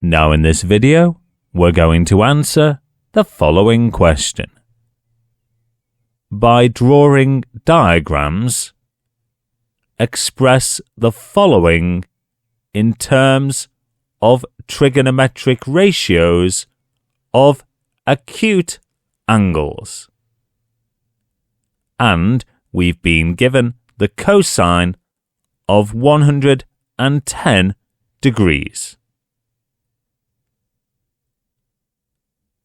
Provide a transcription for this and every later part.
Now in this video, we're going to answer the following question. By drawing diagrams, express the following in terms of trigonometric ratios of acute angles. And we've been given the cosine of 110 degrees.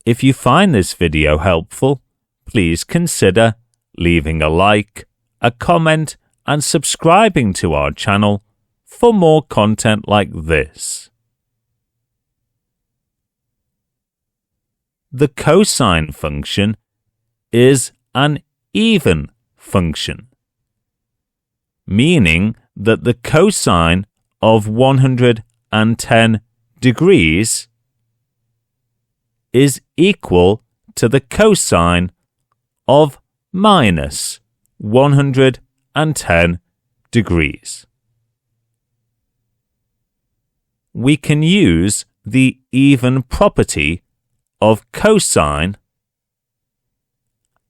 If you find this video helpful, please consider leaving a like, a comment, and subscribing to our channel for more content like this. The cosine function is an even function, meaning that the cosine of 110 degrees is equal to the cosine of minus 110 degrees. We can use the even property of cosine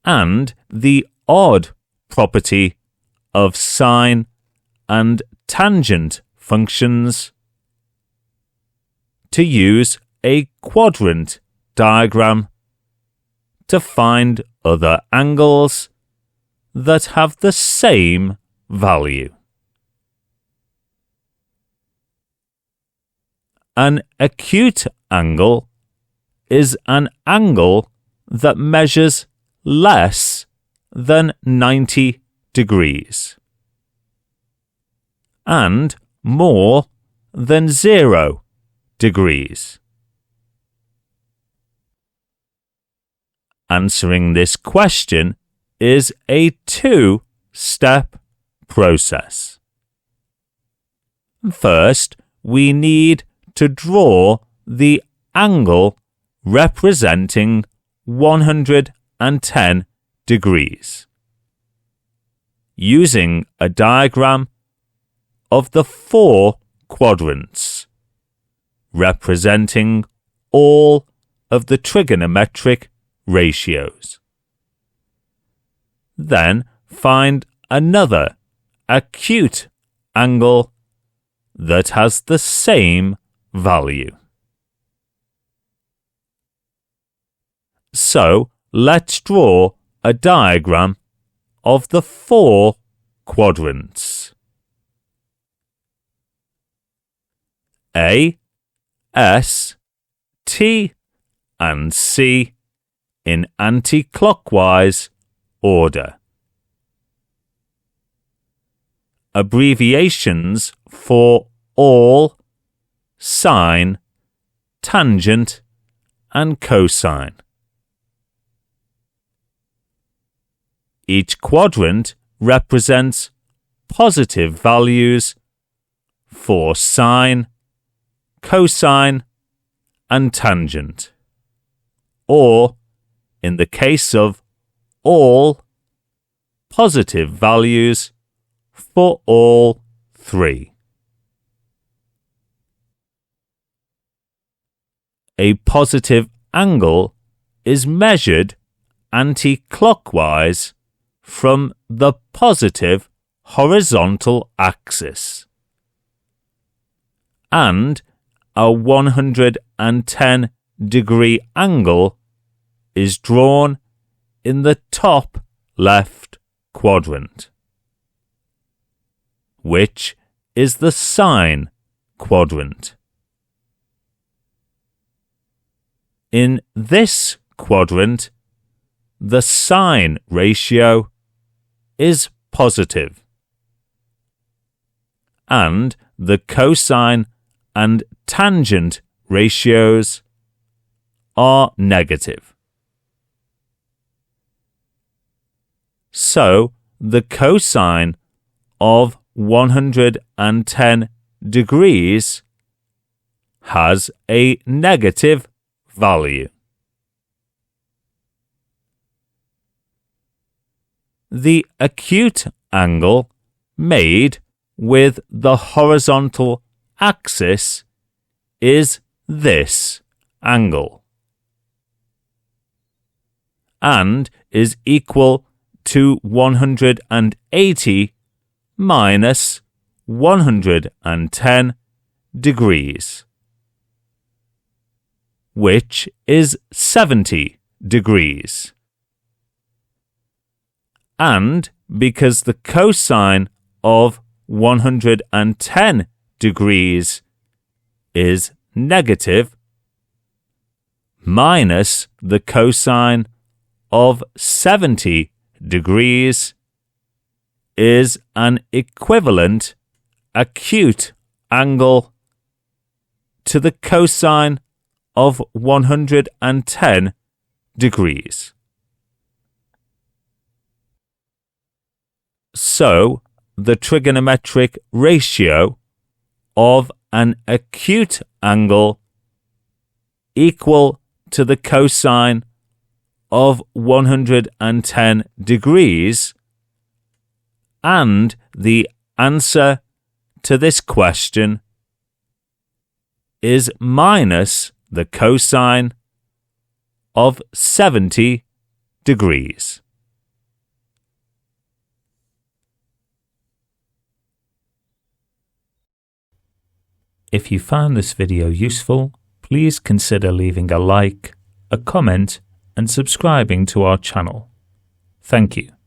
and the odd property of sine and tangent functions to use a quadrant diagram to find other angles that have the same value. An acute angle is an angle that measures less than 90 degrees and more than 0 degrees. Answering this question is a two-step process. First, we need to draw the angle representing 110 degrees using a diagram of the 4 quadrants representing all of the trigonometric ratios. Then find another acute angle that has the same value. So let's draw a diagram of the 4 quadrants. A, S, T, and C in anti-clockwise order. Abbreviations for all, sine, tangent, and cosine. Each quadrant represents positive values for sine, cosine, and tangent, or, in the case of all, positive values for all 3. A positive angle is measured anti-clockwise from the positive horizontal axis, and a 110-degree angle is drawn in the top left quadrant, which is the sine quadrant. In this quadrant, the sine ratio is positive, and the cosine and tangent ratios are negative. So the cosine of 110 degrees has a negative value. The acute angle made with the horizontal axis is this angle and is equal to 180 minus 110 degrees, which is 70 degrees. And because the cosine of 110 degrees is negative, minus the cosine of 70 degrees is an equivalent acute angle to the cosine of 110 degrees. So, the trigonometric ratio of an acute angle equal to the cosine of 110 degrees, and the answer to this question is minus the cosine of 70 degrees. If you found this video useful, please consider leaving a like, a comment, and subscribing to our channel. Thank you.